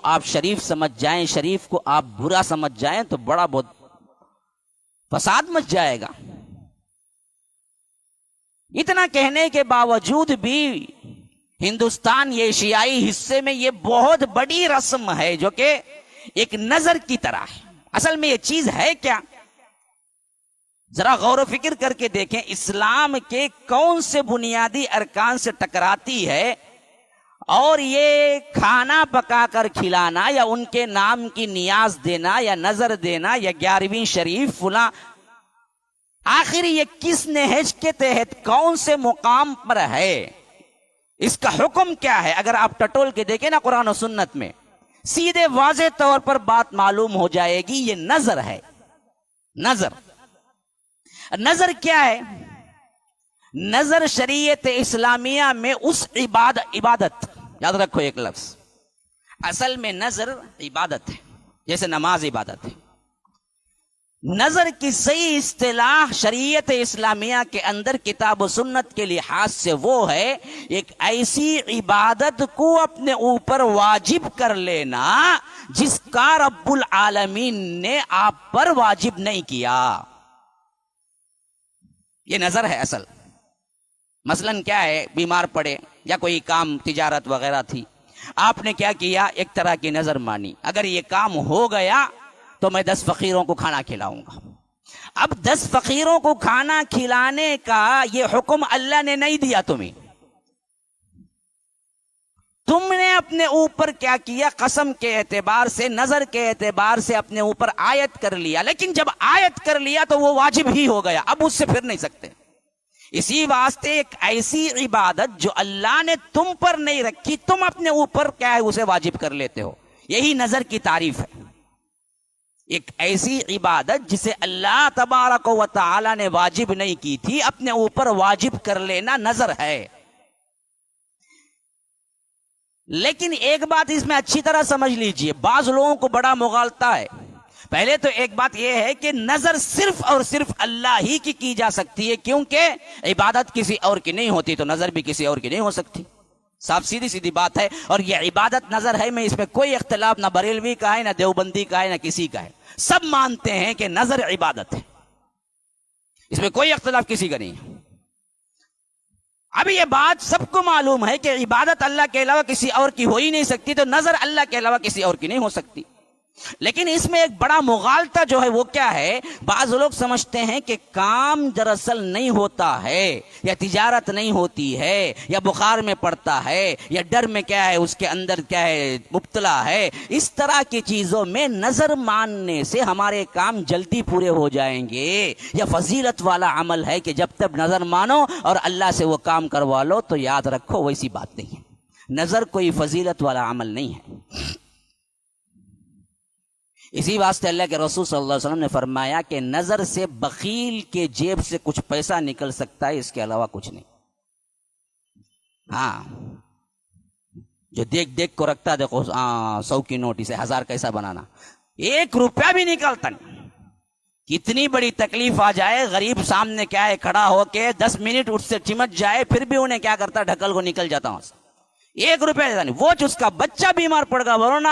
آپ شریف سمجھ جائیں، شریف کو آپ برا سمجھ جائیں تو بڑا بہت فساد مچ جائے گا۔ اتنا کہنے کے باوجود بھی ہندوستان یہ ایشیائی حصے میں یہ بہت بڑی رسم ہے جو کہ ایک نظر کی طرح ہے۔ اصل میں یہ چیز ہے کیا؟ ذرا غور و فکر کر کے دیکھیں، اسلام کے کون سے بنیادی ارکان سے ٹکراتی ہے، اور یہ کھانا پکا کر کھلانا یا ان کے نام کی نیاز دینا یا نظر دینا یا 11ویں شریف فلاں، آخر یہ کس نہج کے تحت کون سے مقام پر ہے؟ اس کا حکم کیا ہے؟ اگر آپ ٹٹول کے دیکھیں نا قرآن و سنت میں، سیدھے واضح طور پر بات معلوم ہو جائے گی، یہ نظر ہے۔ نظر کیا ہے؟ نظر شریعت اسلامیہ میں اس عبادت، یاد رکھو ایک لفظ، اصل میں نظر عبادت ہے، جیسے نماز عبادت ہے۔ نظر کی صحیح اصطلاح شریعت اسلامیہ کے اندر کتاب و سنت کے لحاظ سے وہ ہے ایک ایسی عبادت کو اپنے اوپر واجب کر لینا جس کا رب العالمین نے آپ پر واجب نہیں کیا۔ یہ نظر ہے اصل۔ مثلاً کیا ہے، بیمار پڑے یا کوئی کام تجارت وغیرہ تھی، آپ نے کیا کیا؟ ایک طرح کی نظر مانی، اگر یہ کام ہو گیا تو میں 10 فقیروں کو کھانا کھلاؤں گا۔ اب 10 فقیروں کو کھانا کھلانے کا یہ حکم اللہ نے نہیں دیا تمہیں، تم نے اپنے اوپر کیا کیا؟ قسم کے اعتبار سے، نظر کے اعتبار سے اپنے اوپر عائد کر لیا، لیکن جب عائد کر لیا تو وہ واجب ہی ہو گیا، اب اس سے پھر نہیں سکتے۔ اسی واسطے ایک ایسی عبادت جو اللہ نے تم پر نہیں رکھی، تم اپنے اوپر کیا ہے اسے واجب کر لیتے ہو، یہی نظر کی تعریف ہے۔ ایک ایسی عبادت جسے اللہ تبارک و تعالی نے واجب نہیں کی تھی، اپنے اوپر واجب کر لینا نظر ہے۔ لیکن ایک بات اس میں اچھی طرح سمجھ لیجئے، بعض لوگوں کو بڑا مغالطہ ہے۔ پہلے تو ایک بات یہ ہے کہ نظر صرف اور صرف اللہ ہی کی جا سکتی ہے، کیونکہ عبادت کسی اور کی نہیں ہوتی، تو نظر بھی کسی اور کی نہیں ہو سکتی۔ صاف سیدھی بات ہے، اور یہ عبادت نظر ہے، میں اس میں کوئی اختلاف نہ بریلوی کا ہے، نہ دیوبندی کا ہے، نہ کسی کا ہے، سب مانتے ہیں کہ نظر عبادت ہے، اس میں کوئی اختلاف کسی کا نہیں ہے۔ اب یہ بات سب کو معلوم ہے کہ عبادت اللہ کے علاوہ کسی اور کی ہو ہی نہیں سکتی، تو نظر اللہ کے علاوہ کسی اور کی نہیں ہو سکتی۔ لیکن اس میں ایک بڑا مغالطہ جو ہے وہ کیا ہے، بعض لوگ سمجھتے ہیں کہ کام دراصل نہیں ہوتا ہے، یا تجارت نہیں ہوتی ہے، یا بخار میں پڑتا ہے، یا ڈر میں کیا ہے اس کے اندر کیا ہے مبتلا ہے، اس طرح کی چیزوں میں نظر ماننے سے ہمارے کام جلدی پورے ہو جائیں گے، یا فضیلت والا عمل ہے کہ جب تک نظر مانو اور اللہ سے وہ کام کروا لو، تو یاد رکھو ویسی بات نہیں ہے، نظر کوئی فضیلت والا عمل نہیں ہے۔ اسی واسطے اللہ کے رسول صلی اللہ علیہ وسلم نے فرمایا کہ نظر سے بخیل کے جیب سے کچھ پیسہ نکل سکتا ہے، اس کے علاوہ کچھ نہیں۔ ہاں، جو دیکھ کو رکھتا، دیکھو 100 کی نوٹ، اسے 1000 کیسا بنانا، 1 روپیہ بھی نکلتا نہیں۔ کتنی بڑی تکلیف آ جائے، غریب سامنے کیا ہے کھڑا ہو کے 10 منٹ اس سے چمٹ جائے، پھر بھی انہیں کیا کرتا، ڈھکل کو نکل جاتا ہوں سے 1 روپیہ دیتا نہیں۔ وہ اس کا بچہ بیمار پڑ گا، ورنہ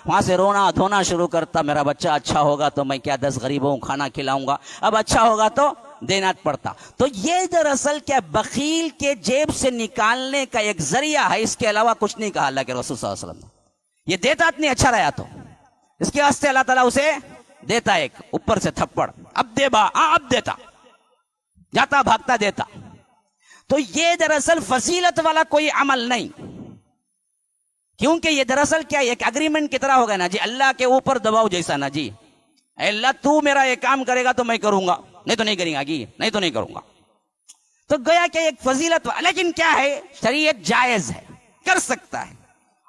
وہاں سے رونا دھونا شروع کرتا، میرا بچہ اچھا ہوگا تو میں کیا 10 غریبوں کو کھانا کھلاؤں گا، اب اچھا ہوگا تو دینا پڑتا۔ تو یہ دراصل کیا بخیل کے جیب سے نکالنے کا ایک ذریعہ ہے، اس کے علاوہ کچھ نہیں کہا اللہ کے رسول صلی اللہ علیہ وسلم نے۔ یہ دیتا اتنی اچھا رہا تو اس کے واسطے اللہ تعالیٰ اسے دیتا ایک اوپر سے تھپڑ، اب دے با، اب دیتا، جاتا بھاگتا دیتا۔ تو یہ دراصل فضیلت والا کوئی عمل نہیں، کیونکہ یہ دراصل کیا ایک اگریمنٹ کی طرح ہوگا نا جی، اللہ کے اوپر دباؤ جیسا نا جی، اے اللہ تو میرا یہ کام کرے گا تو میں کروں گا، نہیں تو نہیں کریں گا جی، نہیں تو نہیں کروں گا۔ تو گویا کہ ایک فضیلت، لیکن کیا ہے شریعت جائز ہے، کر سکتا ہے،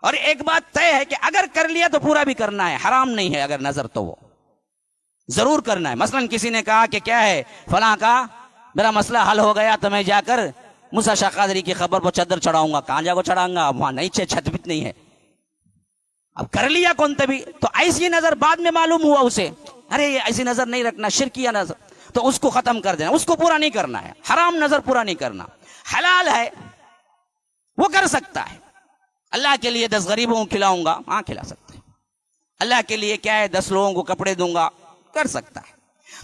اور ایک بات طے ہے کہ اگر کر لیا تو پورا بھی کرنا ہے، حرام نہیں ہے اگر نظر تو وہ ضرور کرنا ہے۔ مثلا کسی نے کہا کہ کیا ہے فلاں کا میرا مسئلہ حل ہو گیا تو میں جا کر موسیٰ شاہ قادری کی خبر پر چادر چڑھاؤں گا، کہاں جا کو چڑھاؤں گا، وہاں نہیں چھت بھی نہیں ہے، اب کر لیا کون تبھی، تو ایسی نظر بعد میں معلوم ہوا اسے، ارے یہ ایسی نظر نہیں رکھنا، شرکیہ نظر، تو اس کو ختم کر دینا، اس کو پورا نہیں کرنا ہے، حرام نظر پورا نہیں کرنا، حلال ہے وہ کر سکتا ہے، اللہ کے لیے 10 غریبوں کو کھلاؤں گا، ہاں کھلا سکتا ہے۔ اللہ کے لیے کیا ہے 10 لوگوں کو کپڑے دوں گا، کر سکتا ہے۔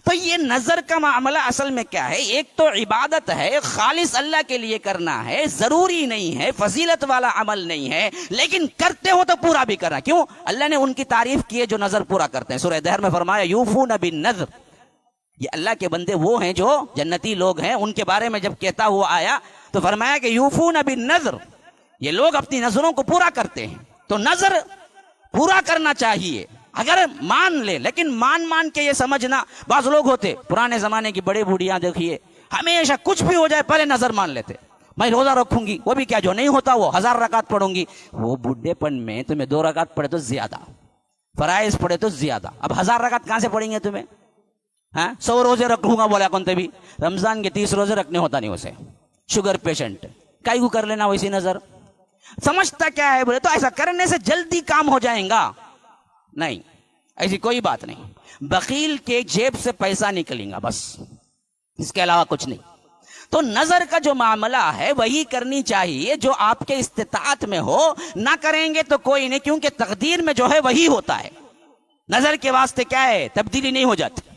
تو یہ نظر کا معاملہ اصل میں کیا ہے؟ ایک تو عبادت ہے، خالص اللہ کے لیے کرنا ہے، ضروری نہیں ہے، فضیلت والا عمل نہیں ہے، لیکن کرتے ہو تو پورا بھی کرنا۔ کیوں؟ اللہ نے ان کی تعریف کی ہے جو نظر پورا کرتے ہیں۔ سورہ دہر میں فرمایا یوفون بالنذر، یہ اللہ کے بندے وہ ہیں جو جنتی لوگ ہیں، ان کے بارے میں جب کہتا ہوا آیا تو فرمایا کہ یوفون بالنذر، یہ لوگ اپنی نظروں کو پورا کرتے ہیں۔ تو نظر پورا کرنا چاہیے اگر مان لے، لیکن مان کے یہ سمجھنا، بعض لوگ ہوتے پرانے زمانے کی بڑے بوڑھیاں دیکھیے، ہمیشہ کچھ بھی ہو جائے پہلے نظر مان لیتے، میں روزہ رکھوں گی، وہ بھی کیا جو نہیں ہوتا وہ 1000 رکعت پڑھوں گی۔ وہ بڈھے پن میں تمہیں 2 رکعت پڑھے تو زیادہ، فرائض پڑھے تو زیادہ، اب 1000 رکعت کہاں سے پڑھیں گے تمہیں؟ 100 روزے رکھوں گا بولا کون بھی، رمضان کے 30 روزے رکھنے ہوتا نہیں اسے، شوگر پیشنٹ کائی کو کر لینا ویسی نظر۔ سمجھتا کیا ہے؟ بولے تو ایسا کرنے سے جلدی کام ہو جائیں گا، نہیں ایسی کوئی بات نہیں، بخیل کے جیب سے پیسہ نکلیں گا بس، اس کے علاوہ کچھ نہیں۔ تو نظر کا جو معاملہ ہے وہی کرنی چاہیے جو آپ کے استطاعت میں ہو، نہ کریں گے تو کوئی نہیں، کیونکہ تقدیر میں جو ہے وہی ہوتا ہے۔ نظر کے واسطے کیا ہے؟ تبدیلی نہیں ہو جاتی،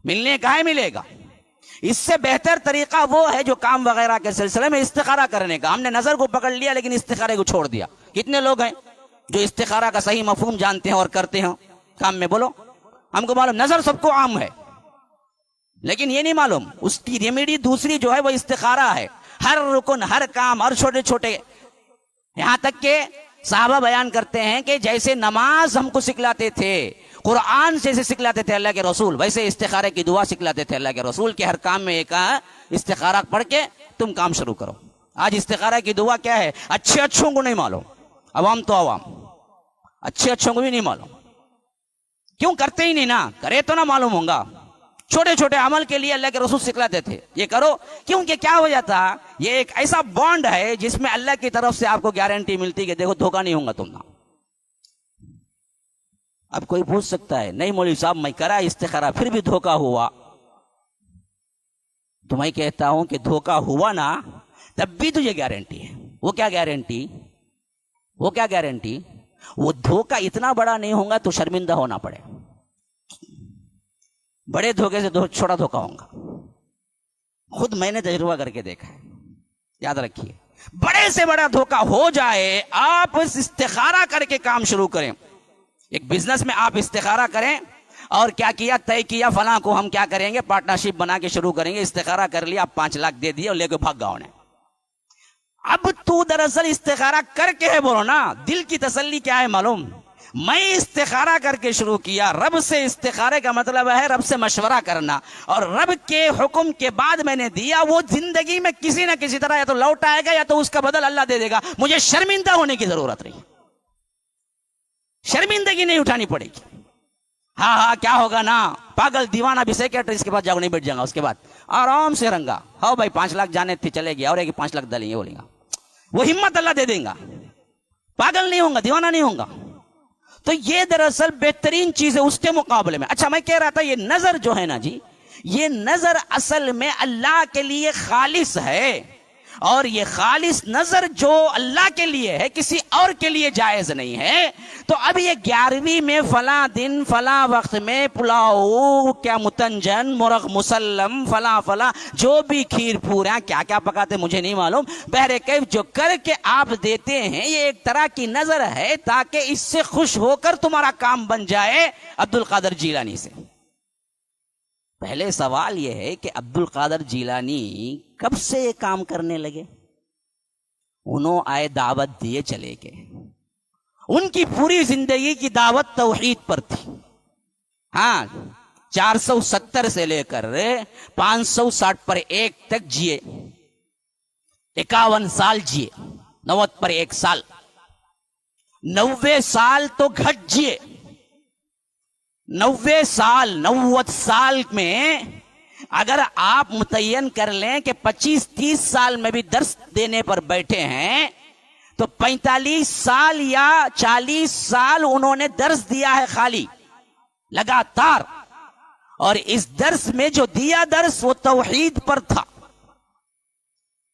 ملنے کا ہے ملے گا۔ اس سے بہتر طریقہ وہ ہے جو کام وغیرہ کے سلسلے میں استخارہ کرنے کا۔ ہم نے نظر کو پکڑ لیا لیکن استخارے کو چھوڑ دیا۔ کتنے لوگ ہیں جو استخارہ کا صحیح مفہوم جانتے ہیں اور کرتے ہیں کام میں؟ بولو، ہم کو معلوم نظر سب کو عام ہے، لیکن یہ نہیں معلوم اس کی ریمیڈی دوسری جو ہے وہ استخارہ ہے۔ ہر رکن، ہر کام، ہر چھوٹے چھوٹے، یہاں تک کہ صحابہ بیان کرتے ہیں کہ جیسے نماز ہم کو سکھلاتے تھے، قرآن جیسے سکھلاتے تھے اللہ کے رسول، ویسے استخارے کی دعا سکھلاتے تھے اللہ کے رسول، کہ ہر کام میں ایک استخارہ پڑھ کے تم کام شروع کرو۔ آج استخارہ کی دعا کیا ہے؟ اچھوں کو نہیں معلوم، عوام تو عوام، اچھوں کو بھی نہیں معلوم، کیوں کرتے ہی نہیں نا، کرے تو نہ معلوم ہوں گا۔ چھوٹے چھوٹے عمل کے لیے اللہ کے رسول سکھلاتے تھے یہ کرو، کیونکہ کیا ہو جاتا، یہ ایک ایسا بانڈ ہے جس میں اللہ کی طرف سے آپ کو گارنٹی ملتی کہ دیکھو دھوکہ نہیں ہوگا تم نا۔ اب کوئی پوچھ سکتا ہے نہیں مولوی صاحب میں کرا استخارہ پھر بھی دھوکہ ہوا، تو میں کہتا ہوں کہ دھوکہ ہوا نا تب بھی تجھے گارنٹی ہے۔ وہ کیا گارنٹی؟ وہ دھوکہ اتنا بڑا نہیں ہوگا تو شرمندہ ہونا پڑے، بڑے دھوکے سے چھوٹا دھوکہ ہوگا، خود میں نے تجربہ کر کے دیکھا ہے، یاد رکھیے۔ بڑے سے بڑا دھوکہ ہو جائے، آپ استخارہ کر کے کام شروع کریں۔ ایک بزنس میں آپ استخارہ کریں اور کیا کیا، طے کیا فلاں کو ہم کیا کریں گے، پارٹنرشپ بنا کے شروع کریں گے، استخارہ کر لیا، آپ 5 لاکھ دے دیے اور لے کے بھاگ گا انہیں۔ اب تو دراصل استخارہ کر کے ہے، بولو نا، دل کی تسلی کیا ہے معلوم؟ میں استخارہ کر کے شروع کیا، رب سے استخارے کا مطلب ہے رب سے مشورہ کرنا، اور رب کے حکم کے بعد میں نے دیا، وہ زندگی میں کسی نہ کسی طرح یا تو لوٹ آئے گا یا تو اس کا بدل اللہ دے دے گا، مجھے شرمندہ ہونے کی ضرورت نہیں، شرمندگی نہیں اٹھانی پڑے گی۔ ہاں کیا ہوگا نا، پاگل دیوانہ بھی سیکرٹری کے پاس جاؤ نہیں بیٹھ جائے گا، اس کے بعد آرام سے رنگا، ہاؤ بھائی 5 لاکھ جانے تھی چلے گیا، اور ایک 5 لاکھ ڈالیں گے، بولیں گا وہ ہمت اللہ دے دیں گا، پاگل نہیں ہوں گا، دیوانہ نہیں ہوں گا۔ تو یہ دراصل بہترین چیز ہے اس کے مقابلے میں۔ اچھا میں کہہ رہا تھا یہ نظر جو ہے نا جی، یہ نظر اصل میں اللہ کے لیے خالص ہے، اور یہ خالص نظر جو اللہ کے لیے ہے کسی اور کے لیے جائز نہیں ہے۔ تو اب یہ 11ویں میں فلاں دن فلاں وقت میں پلاؤ، کیا متنجن، مرغ مسلم، فلاں جو بھی کھیر پورا کیا کیا پکاتے مجھے نہیں معلوم، بہرکیف جو کر کے آپ دیتے ہیں یہ ایک طرح کی نظر ہے تاکہ اس سے خوش ہو کر تمہارا کام بن جائے۔ عبد القادر جیلانی سے پہلے سوال یہ ہے کہ عبد القادر جیلانی کب سے یہ کام کرنے لگے؟ انہوں آئے دعوت دیے چلے گئے، ان کی پوری زندگی کی دعوت توحید پر تھی۔ 470 سے لے کر 560 پر 1 تک جیے، 51 سال جیے، 90 پر 1 سال، 90 سال تو گھٹ جیے، 90 سال میں اگر آپ متعین کر لیں کہ 25-30 سال میں بھی درس دینے پر بیٹھے ہیں تو 45 سال یا 40 سال انہوں نے درس دیا ہے خالی لگاتار، اور اس درس میں جو دیا درس وہ توحید پر تھا۔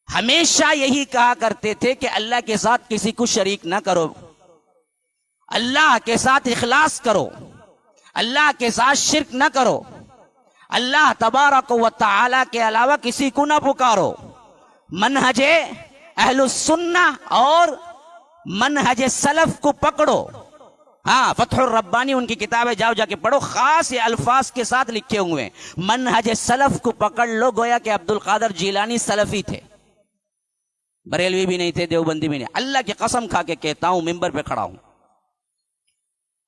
ہمیشہ یہی کہا کرتے تھے کہ اللہ کے ساتھ کسی کو شریک نہ کرو، اللہ کے ساتھ اخلاص کرو، اللہ کے ساتھ شرک نہ کرو، اللہ تبارک و تعالی کے علاوہ کسی کو نہ پکارو، منہج اہل السنہ اور منہج سلف کو پکڑو۔ ہاں، فتح الربانی ان کی کتابیں جاؤ جا کے پڑھو، خاص یہ الفاظ کے ساتھ لکھے ہوئے ہیں، منہج سلف کو پکڑ لو۔ گویا کہ عبد القادر جیلانی سلفی تھے، بریلوی بھی نہیں تھے، دیوبندی بھی نہیں۔ اللہ کی قسم کھا کے کہتا ہوں، ممبر پہ کھڑا ہوں،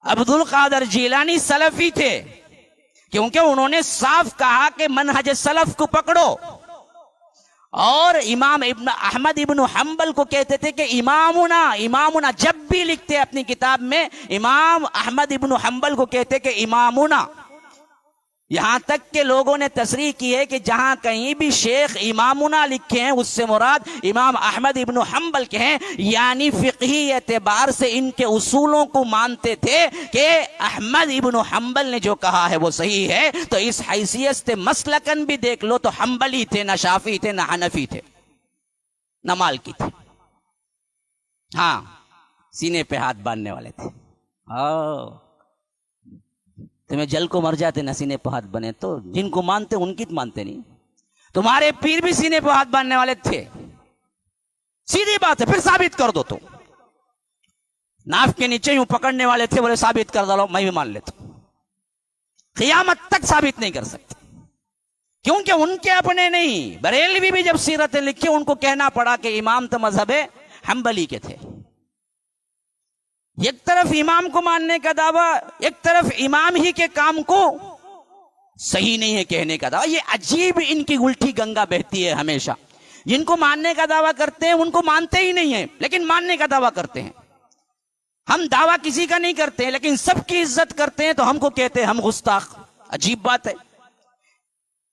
عبد القادر جیلانی سلفی تھے، کیونکہ انہوں نے صاف کہا کہ منہج سلف کو پکڑو۔ اور امام ابن احمد ابن حنبل کو کہتے تھے کہ امامنا جب بھی لکھتے اپنی کتاب میں امام احمد ابن حنبل کو کہتے کہ امامنا، یہاں تک کہ لوگوں نے تصریح کی ہے کہ جہاں کہیں بھی شیخ امامنا لکھے ہیں اس سے مراد امام احمد ابن حنبل کے ہیں، یعنی فقہی اعتبار سے ان کے اصولوں کو مانتے تھے کہ احمد ابن حنبل نے جو کہا ہے وہ صحیح ہے۔ تو اس حیثیت سے مسلکن بھی دیکھ لو تو حنبلی تھے، نہ شافعی تھے، نہ حنفی تھے، نہ مالکی تھے۔ ہاں، سینے پہ ہاتھ باندھنے والے تھے۔ تمہیں جل کو مر جاتے نہ سینے پہ ہاتھ بنے، تو جن کو مانتے ان کی مانتے نہیں۔ تمہارے پیر بھی سینے پہ ہاتھ باندھنے والے تھے، سیدھی بات ہے، پھر ثابت کر دو۔ تو ناف کے نیچے یوں پکڑنے والے تھے، بولے ثابت کر دو، میں بھی مان لیتا ہوں۔ قیامت تک ثابت نہیں کر سکتے، کیونکہ ان کے اپنے نہیں۔ بریلوی بھی جب سیرتیں لکھی ان کو کہنا پڑا کہ امام تو مذہب حنبلی کے تھے۔ ایک طرف امام کو ماننے کا دعویٰ، ایک طرف امام ہی کے کام کو صحیح نہیں ہے کہنے کا دعویٰ۔ یہ عجیب ان کی الٹی گنگا بہتی ہے ہمیشہ۔ جن کو ماننے کا دعویٰ کرتے ہیں ان کو مانتے ہی نہیں ہیں، لیکن ماننے کا دعویٰ کرتے ہیں۔ ہم دعویٰ کسی کا نہیں کرتے ہیں لیکن سب کی عزت کرتے ہیں، تو ہم کو کہتے ہیں ہم گستاخ۔ عجیب بات ہے۔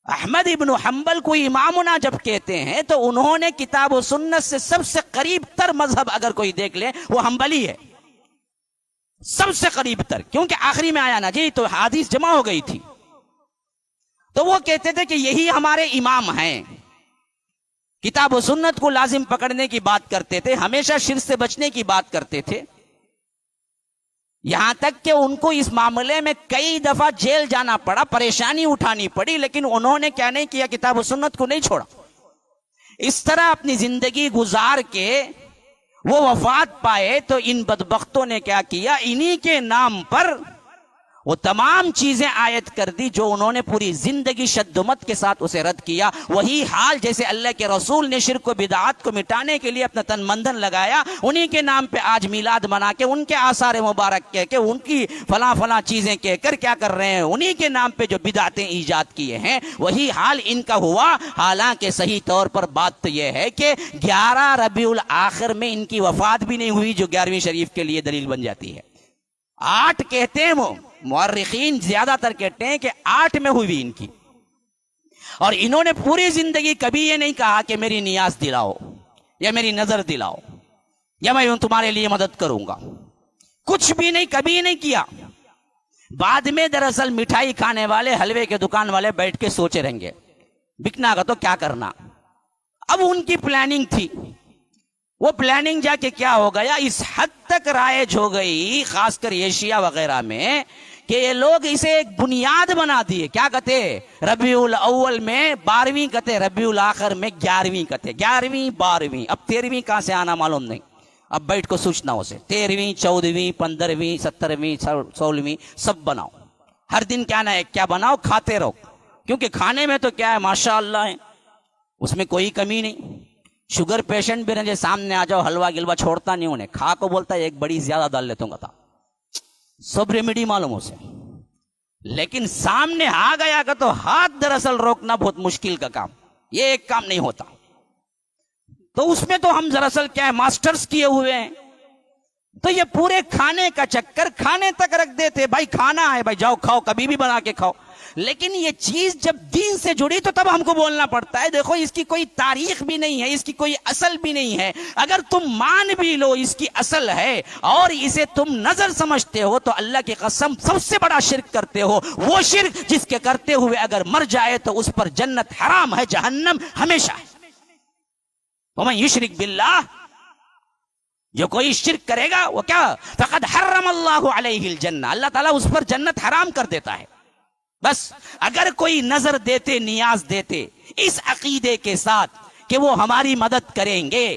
احمد ابن حنبل کو امامنا جب کہتے ہیں تو انہوں نے کتاب و سنت سے سب سے قریب تر مذہب اگر کوئی دیکھ لے وہ حنبلی ہے، سب سے قریب تر، کیونکہ آخری میں آیا نا جی تو حدیث جمع ہو گئی تھی۔ تو وہ کہتے تھے کہ یہی ہمارے امام ہیں، کتاب و سنت کو لازم پکڑنے کی بات کرتے تھے، ہمیشہ شرک سے بچنے کی بات کرتے تھے، یہاں تک کہ ان کو اس معاملے میں کئی دفعہ جیل جانا پڑا، پریشانی اٹھانی پڑی، لیکن انہوں نے کیا نہیں کیا، کتاب و سنت کو نہیں چھوڑا۔ اس طرح اپنی زندگی گزار کے وہ وفات پائے تو ان بدبختوں نے کیا کیا، انہی کے نام پر وہ تمام چیزیں عائد کر دی جو انہوں نے پوری زندگی شدمت کے ساتھ اسے رد کیا۔ وہی حال جیسے اللہ کے رسول نے شرک و بدعات کو مٹانے کے لیے اپنا تن مندن لگایا، انہی کے نام پہ آج میلاد منا کے ان کے آثار مبارک کہہ کے ان کی فلاں فلاں چیزیں کہہ کر کیا کر رہے ہیں، انہی کے نام پہ جو بدعتیں ایجاد کیے ہیں، وہی حال ان کا ہوا۔ حالانکہ صحیح طور پر بات تو یہ ہے کہ 11 ربیع الاخر میں ان کی وفات بھی نہیں ہوئی، جو 11ویں شریف کے لیے دلیل بن جاتی ہے۔ 8 کہتے ہیں، وہ مورخین زیادہ تر کہتے ہیں کہ 8 میں ہوئی ان کی، اور انہوں نے پوری زندگی کبھی یہ نہیں کہا کہ میری نیاز دلاؤ یا میری نظر دلاؤ یا میں تمہارے لیے مدد کروں گا، کچھ بھی نہیں، کبھی نہیں کیا۔ بعد میں دراصل مٹھائی کھانے والے، حلوے کے دکان والے بیٹھ کے سوچے رہیں گے بکنا کا تو کیا کرنا۔ اب ان کی پلاننگ تھی، وہ پلاننگ جا کے کیا ہو گیا، اس حد تک رائج ہو گئی خاص کر ایشیا وغیرہ میں کہ یہ لوگ اسے ایک بنیاد بنا دیے۔ کیا کہتے، ربیع الاول میں 12ویں کہتے، ربیع الاخر میں 11ویں کہتے، 11ویں 12ویں، اب 13ویں کہاں سے آنا معلوم نہیں، اب بیٹھ کو سوچنا اسے، 13ویں 14ویں 15ویں 17ویں 16ویں سب بناؤ، ہر دن کیا نہ ایک کیا بناؤ، کھاتے رہو، کیونکہ کھانے میں تو کیا ہے ماشاء اللہ ہے، اس میں کوئی کمی نہیں۔ شوگر پیشنٹ بھی رہے سامنے آ جاؤ، حلوہ گلوا چھوڑتا نہیں انہیں، کھا کو بولتا ہے ایک بڑی زیادہ ڈال لیتا ہوں، سب ریمیڈی معلوم اسے، لیکن سامنے آ گیا کہ تو ہاتھ دراصل روکنا بہت مشکل کا کام، یہ ایک کام نہیں ہوتا۔ تو اس میں تو ہم دراصل کیا ہے ماسٹرز کیے ہوئے ہیں، تو یہ پورے کھانے کا چکر کھانے تک رکھ دیتے، بھائی کھانا ہے بھائی جاؤ کھاؤ، کبھی بھی بنا کے کھاؤ۔ لیکن یہ چیز جب دین سے جڑی تو تب ہم کو بولنا پڑتا ہے، دیکھو اس کی کوئی تاریخ بھی نہیں ہے، اس کی کوئی اصل بھی نہیں ہے، اگر تم مان بھی لو اس کی اصل ہے اور اسے تم نظر سمجھتے ہو تو اللہ کی قسم سب سے بڑا شرک کرتے ہو، وہ شرک جس کے کرتے ہوئے اگر مر جائے تو اس پر جنت حرام ہے، جہنم ہمیشہ ہے۔ وَمَن يُشْرِكْ بِاللَّهِ جو کوئی شرک کرے گا وہ کیا فقد حرم اللہ علیہ الجنہ، اللہ تعالیٰ اس پر جنت حرام کر دیتا ہے. بس اگر کوئی نظر دیتے نیاز دیتے اس عقیدے کے ساتھ کہ وہ ہماری مدد کریں گے،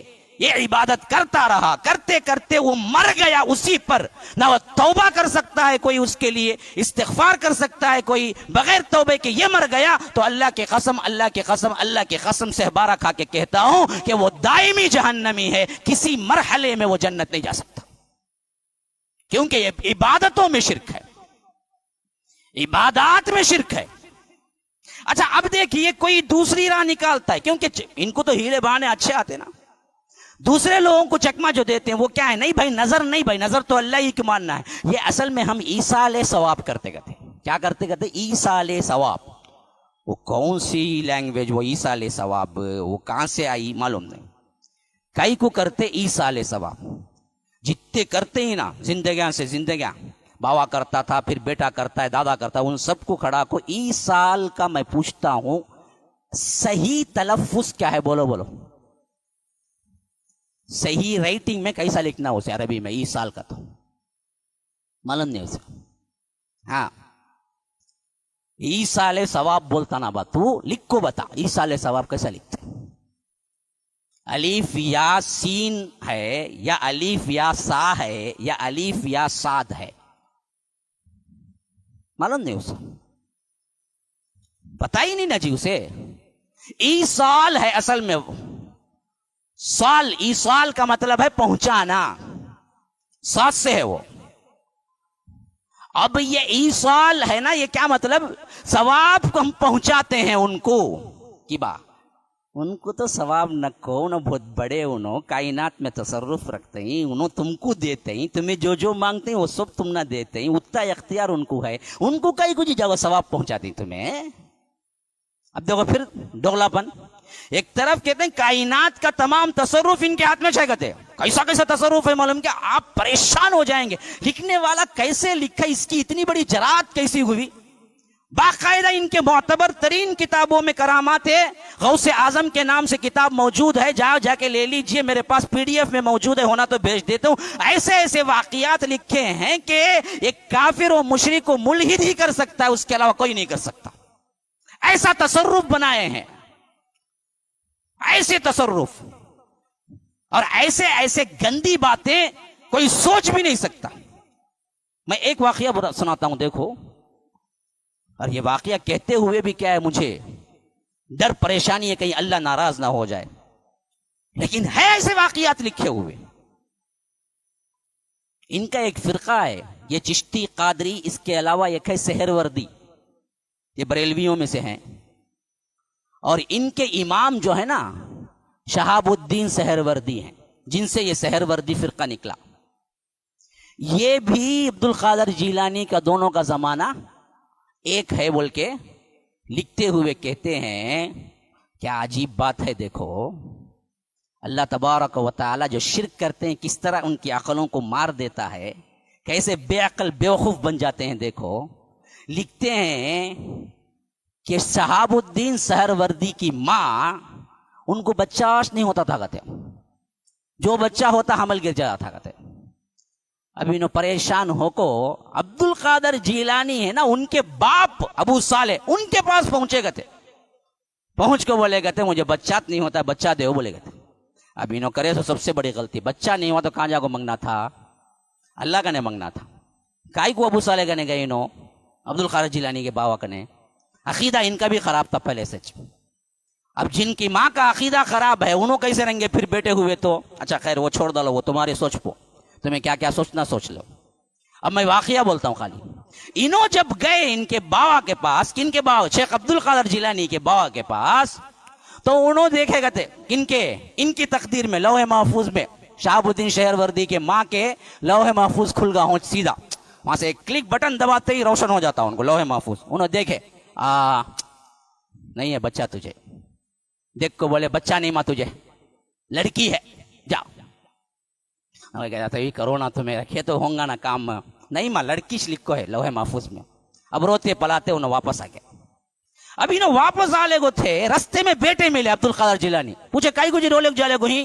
یہ عبادت کرتا رہا، کرتے کرتے وہ مر گیا اسی پر، نہ وہ توبہ کر سکتا ہے کوئی، اس کے لیے استغفار کر سکتا ہے کوئی بغیر توبے کے، یہ مر گیا تو اللہ کی قسم اللہ کی قسم اللہ کی قسم سے بارہ کھا کے کہتا ہوں کہ وہ دائمی جہنمی ہے، کسی مرحلے میں وہ جنت نہیں جا سکتا، کیونکہ یہ عبادتوں میں شرک ہے، عبادات میں شرک ہے. اچھا اب دیکھیے کوئی دوسری راہ نکالتا ہے، کیونکہ ان کو تو ہیلے بہانے اچھے آتے نا، دوسرے لوگوں کو چکما جو دیتے ہیں وہ کیا ہے، نہیں بھائی نظر، نہیں بھائی نظر تو اللہ ہی کی ماننا ہے. یہ اصل میں ہم ایصال ثواب کرتے گئے، کیا کرتے گئے؟ ایصال ثواب. وہ کون سی لینگویج وہ ایصال ثواب، وہ کہاں سے آئی معلوم نہیں. کئی کو کرتے ایصال ثواب، جتنے کرتے ہی نا زندگیاں سے زندگیاں، باوا کرتا تھا، پھر بیٹا کرتا ہے، دادا کرتا ہے، ان سب کو کھڑا کو ایصال کا میں پوچھتا ہوں صحیح تلفظ کیا ہے؟ بولو بولو، صحیح رائٹنگ میں کیسا لکھنا اسے عربی میں؟ ایصال کا تو معلوم نہیں اسے. ہاں ایصال ثواب بولتا نا بات، تو لکھ کو بتا ایصال ثواب کیسا لکھتے؟ الف یا سین ہے یا الف یا سا ہے یا الف یا صاد ہے؟ معلوم نہیں اسے، پتا ہی نہیں نا جی اسے. ایصال ہے اصل میں، سال ایصال کا مطلب ہے پہنچانا، ساتھ سے ہے وہ. اب یہ ایصال ہے نا، یہ کیا مطلب؟ ثواب کو ہم پہنچاتے ہیں ان کو کی بات، ان کو تو ثواب نہ کو، انہوں بہت بڑے، انہوں کائنات میں تصرف رکھتے ہیں، انہوں تم کو دیتے ہیں، تمہیں جو جو مانگتے ہیں وہ سب تم نہ دیتے ہیں، اتنا اختیار ان کو ہے، ان کو کئی کچھ جگہ ثواب پہنچاتی تمہیں. اب دیکھو پھر دوغلا پن، ایک طرف کہتے ہیں کائنات کا تمام تصرف ان کے ہاتھ میں ہے، کہتے ہیں کیسا کیسا تصرف ہے معلوم کیا؟ آپ پریشان ہو جائیں گے. لکھنے والا کیسے لکھا، اس کی اتنی بڑی جرات کیسی ہوئی؟ باقاعدہ ان کے معتبر ترین کتابوں میں کرامات ہے، غوث اعظم کے نام سے کتاب موجود ہے، جا کے لے لیجئے، میرے پاس پی ڈی ایف میں موجود ہے، ہونا تو بھیج دیتا ہوں. ایسے ایسے واقعات لکھے ہیں کہ ایک کافر و مشرک و ملحد ہی کر سکتا ہے، اس کے علاوہ کوئی نہیں کر سکتا. ایسا تصرف بنائے ہیں، ایسے تصرف اور ایسے ایسے گندی باتیں کوئی سوچ بھی نہیں سکتا. میں ایک واقعہ سناتا ہوں، دیکھو، اور یہ واقعہ کہتے ہوئے بھی کیا ہے، مجھے ڈر پریشانی ہے کہیں اللہ ناراض نہ ہو جائے، لیکن ہے ایسے واقعات لکھے ہوئے. ان کا ایک فرقہ ہے، یہ چشتی قادری، اس کے علاوہ ایک ہے سحر وردی، یہ بریلویوں میں سے ہیں، اور ان کے امام جو ہے نا شہاب الدین سحر وردی ہیں، جن سے یہ سحر وردی فرقہ نکلا. یہ بھی عبد القادر جیلانی کا دونوں کا زمانہ ایک ہے بول کے لکھتے ہوئے کہتے ہیں. کیا عجیب بات ہے، دیکھو اللہ تبارک و تعالی جو شرک کرتے ہیں کس طرح ان کی عقلوں کو مار دیتا ہے، کیسے بے عقل بیوقوف بن جاتے ہیں. دیکھو لکھتے ہیں کہ شہاب الدین سحر وردی کی ماں، ان کو بچہ نہیں ہوتا تھا، کہتے جو بچہ ہوتا حمل گر جاتا تھا، کہتے اب انہوں پریشان ہو کو عبد القادر جیلانی ہے نا، ان کے باپ ابو صالح ان کے پاس پہنچے گئے تھے، پہنچ کو بولے گئے مجھے بچہ نہیں ہوتا، بچہ دے بولے گئے. اب انہوں کرے تو سب سے بڑی غلطی، بچہ نہیں ہوا تو کہاں جا کو منگنا تھا؟ اللہ کا نے منگنا تھا. کائی کو ابو صالح کنے گئے، انہوں عبد القادر جیلانی کے باوا کنے. عقیدہ ان کا بھی خراب تھا پہلے سے. اب جن کی ماں کا عقیدہ خراب ہے انہوں کیسے رنگے پھر بیٹے ہوئے تو اچھا خیر وہ چھوڑ ڈالو، وہ تمہاری سوچ پو، تمہیں کیا کیا سوچنا سوچ لو. اب میں واقعہ بولتا ہوں خالی. انہوں جب گئے ان کے باوا کے پاس، کن کے باوا؟ شیخ عبد القادر جیلانی کے باوا کے پاس، تو انہوں دیکھے گئے تھے ان کی تقدیر میں لوح محفوظ میں شہاب الدین سحر وردی کے ماں کے لوح محفوظ کھل گا ہوں سیدھا، وہاں سے ایک کلک بٹن دباتے ہی روشن ہو جاتا ان کو لوح محفوظ. انہوں دیکھے نہیں ہے بچہ تجھے، دیکھ کو بولے بچہ نہیں ماں تجھے، لڑکی ہے، جا. یہ کرونا تمہیں رکھے تو ہوں گا نا کام، نہیں ماں لڑکی لکھو ہے لوح محفوظ میں. اب روتے پلاتے انہوں واپس آ گئے. اب انہوں واپس آ لے گو تھے، رستے میں بیٹے ملے عبد القادر جیلانی، پوچھے کائی کو جی رولے جالے گو ہی؟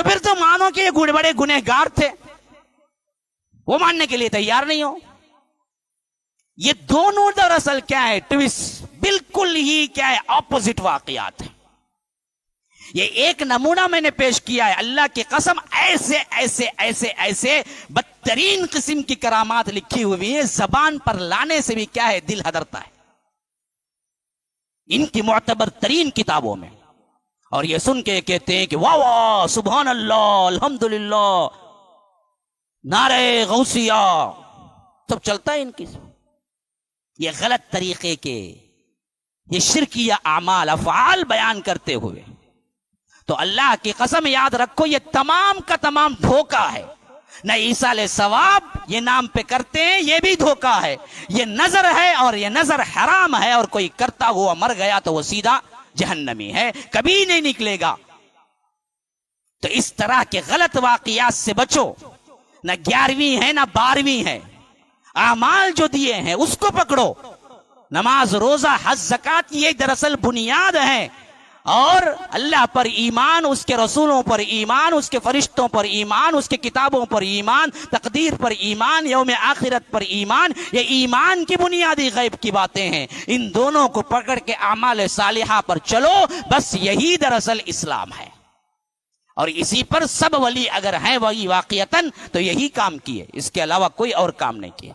تو پھر تو مانو کہ یہ بڑے گنہگار تھے، وہ ماننے کے لیے تیار نہیں ہو۔ یہ دونوں دراصل کیا ہے، ٹویسٹ، بالکل ہی کیا ہے، اپوزٹ واقعات ہیں۔ یہ ایک نمونہ میں نے پیش کیا ہے، اللہ کی قسم ایسے ایسے ایسے ایسے بدترین قسم کی کرامات لکھی ہوئی ہیں، زبان پر لانے سے بھی کیا ہے دل ہدرتا ہے ان کی معتبر ترین کتابوں میں۔ اور یہ سن کے کہتے ہیں کہ واہ واہ، سبحان اللہ، الحمدللہ، نعرہ غوثیہ، سب چلتا ہے ان کی۔ یہ غلط طریقے کے یہ شرکیہ اعمال، افعال بیان کرتے ہوئے تو اللہ کی قسم یاد رکھو، یہ تمام کا تمام دھوکہ ہے۔ نہ ایصال ثواب یہ نام پہ کرتے ہیں، یہ بھی دھوکہ ہے، یہ نظر ہے اور یہ نظر حرام ہے، اور کوئی کرتا ہوا مر گیا تو وہ سیدھا جہنمی ہے، کبھی نہیں نکلے گا۔ تو اس طرح کے غلط واقعات سے بچو، نہ 11ویں ہے نہ 12ویں ہے، اعمال جو دیے ہیں اس کو پکڑو۔ نماز، روزہ، حج، زکوٰۃ یہ دراصل بنیاد ہے، اور اللہ پر ایمان، اس کے رسولوں پر ایمان، اس کے فرشتوں پر ایمان، اس کے کتابوں پر ایمان، تقدیر پر ایمان، یوم آخرت پر ایمان، یہ ایمان کی بنیادی غیب کی باتیں ہیں۔ ان دونوں کو پکڑ کے اعمال صالحہ پر چلو، بس یہی دراصل اسلام ہے، اور اسی پر سب ولی اگر ہیں وہی واقعتاً تو یہی کام کیے، اس کے علاوہ کوئی اور کام نہیں کیا۔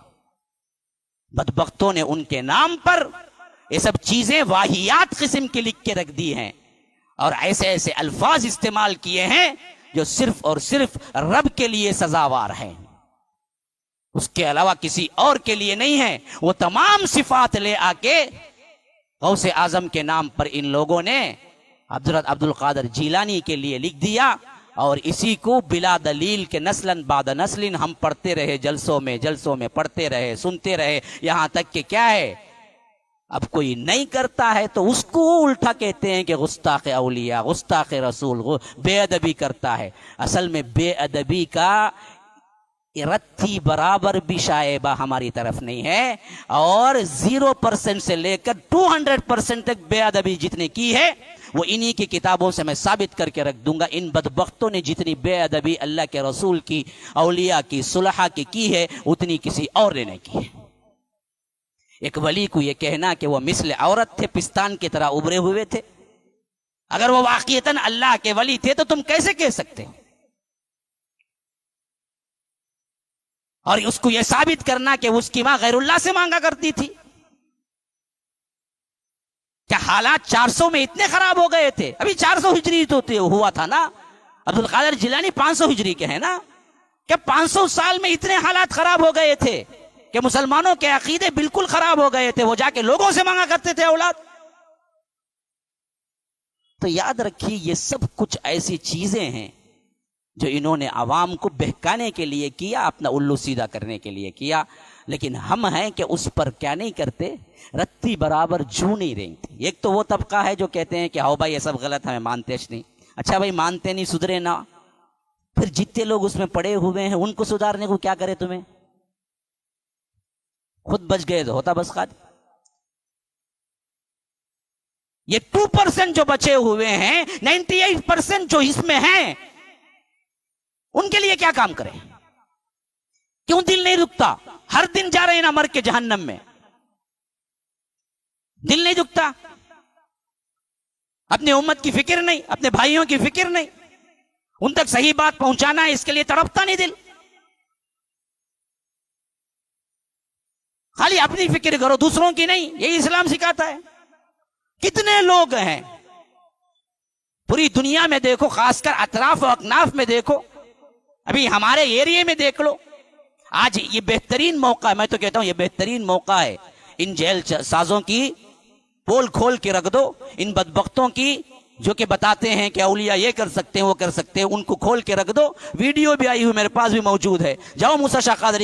بدبختوں نے ان کے نام پر یہ سب چیزیں واہیات قسم کی لکھ کے رکھ دی ہیں، اور ایسے ایسے الفاظ استعمال کیے ہیں جو صرف اور صرف رب کے لیے سزاوار ہیں، اس کے علاوہ کسی اور کے لیے نہیں ہے۔ وہ تمام صفات لے آ کے غوث اعظم کے نام پر ان لوگوں نے حضرت عبد القادر جیلانی کے لیے لکھ دیا، اور اسی کو بلا دلیل کے نسلاً بعد نسل ہم پڑھتے رہے، جلسوں میں پڑھتے رہے، سنتے رہے، یہاں تک کہ کیا ہے، اب کوئی نہیں کرتا ہے تو اس کو الٹا کہتے ہیں کہ گستاخ اولیاء، گستاخ رسول، بے ادبی کرتا ہے۔ اصل میں بے ادبی کا رتی برابر بھی شائبہ ہماری طرف نہیں ہے، اور 0% سے لے کر 200% تک بے ادبی جتنے کی ہے وہ انہی کی کتابوں سے میں ثابت کر کے رکھ دوں گا۔ ان بدبختوں نے جتنی بے ادبی اللہ کے رسول کی، اولیاء کی، صلحاء کی ہے، اتنی کسی اور نے نہیں کی ہے۔ ایک ولی کو یہ کہنا کہ وہ مثل عورت تھے، پستان کی طرح ابھرے ہوئے تھے، اگر وہ واقعتاً اللہ کے ولی تھے تو تم کیسے کہہ سکتے؟ اور اس کو یہ ثابت کرنا کہ اس کی ماں غیر اللہ سے مانگا کرتی تھی۔ کیا حالات 400 میں اتنے خراب ہو گئے تھے؟ ابھی 400 ہجری تو ہوا تھا نا، عبد القادر جیلانی 500 ہجری کے ہیں نا۔ کیا 500 سال میں اتنے حالات خراب ہو گئے تھے کہ مسلمانوں کے عقیدے بالکل خراب ہو گئے تھے؟ وہ جا کے لوگوں سے مانگا کرتے تھے اولاد۔ تو یاد رکھیے، یہ سب کچھ ایسی چیزیں ہیں جو انہوں نے عوام کو بہکانے کے لیے کیا، اپنا الو سیدھا کرنے کے لیے کیا، لیکن ہم ہیں کہ اس پر کیا نہیں کرتے، رتی برابر جو نہیں رہتے۔ ایک تو وہ طبقہ ہے جو کہتے ہیں کہ ہاؤ بھائی یہ سب غلط ہے، مانتے نہیں۔ اچھا بھائی مانتے نہیں، سدھرے نہ، پھر جتنے لوگ اس میں پڑے ہوئے ہیں ان کو سدھارنے کو کیا کرے تمہیں؟ خود بچ گئے تو ہوتا بس خالی۔ یہ 2% جو بچے ہوئے ہیں، 98% جو اس میں ہیں، ان کے لیے کیا کام کریں؟ کیوں دل نہیں رکتا؟ ہر دن جا رہے ہیں نا مر کے جہنم میں، دل نہیں دکھتا؟ اپنے امت کی فکر نہیں، اپنے بھائیوں کی فکر نہیں، ان تک صحیح بات پہنچانا ہے، اس کے لیے تڑپتا نہیں دل؟ خالی اپنی فکر کرو، دوسروں کی نہیں، یہی اسلام سکھاتا ہے۔ کتنے لوگ ہیں پوری دنیا میں، دیکھو، خاص کر اطراف و اکناف میں دیکھو، ابھی ہمارے ایریے میں دیکھ لو، آج یہ بہترین موقع ہے، میں تو کہتا ہوں یہ بہترین موقع ہے، ان جیل سازوں کی پول کھول کے رکھ دو، ان بدبختوں کی جو کہ بتاتے ہیں کہ اولیاء یہ کر سکتے ہیں وہ کر سکتے ہیں، ان کو کھول کے رکھ دو۔ ویڈیو بھی آئی ہوئی میرے پاس بھی موجود ہے، جاؤ موسیٰ شاہ قادری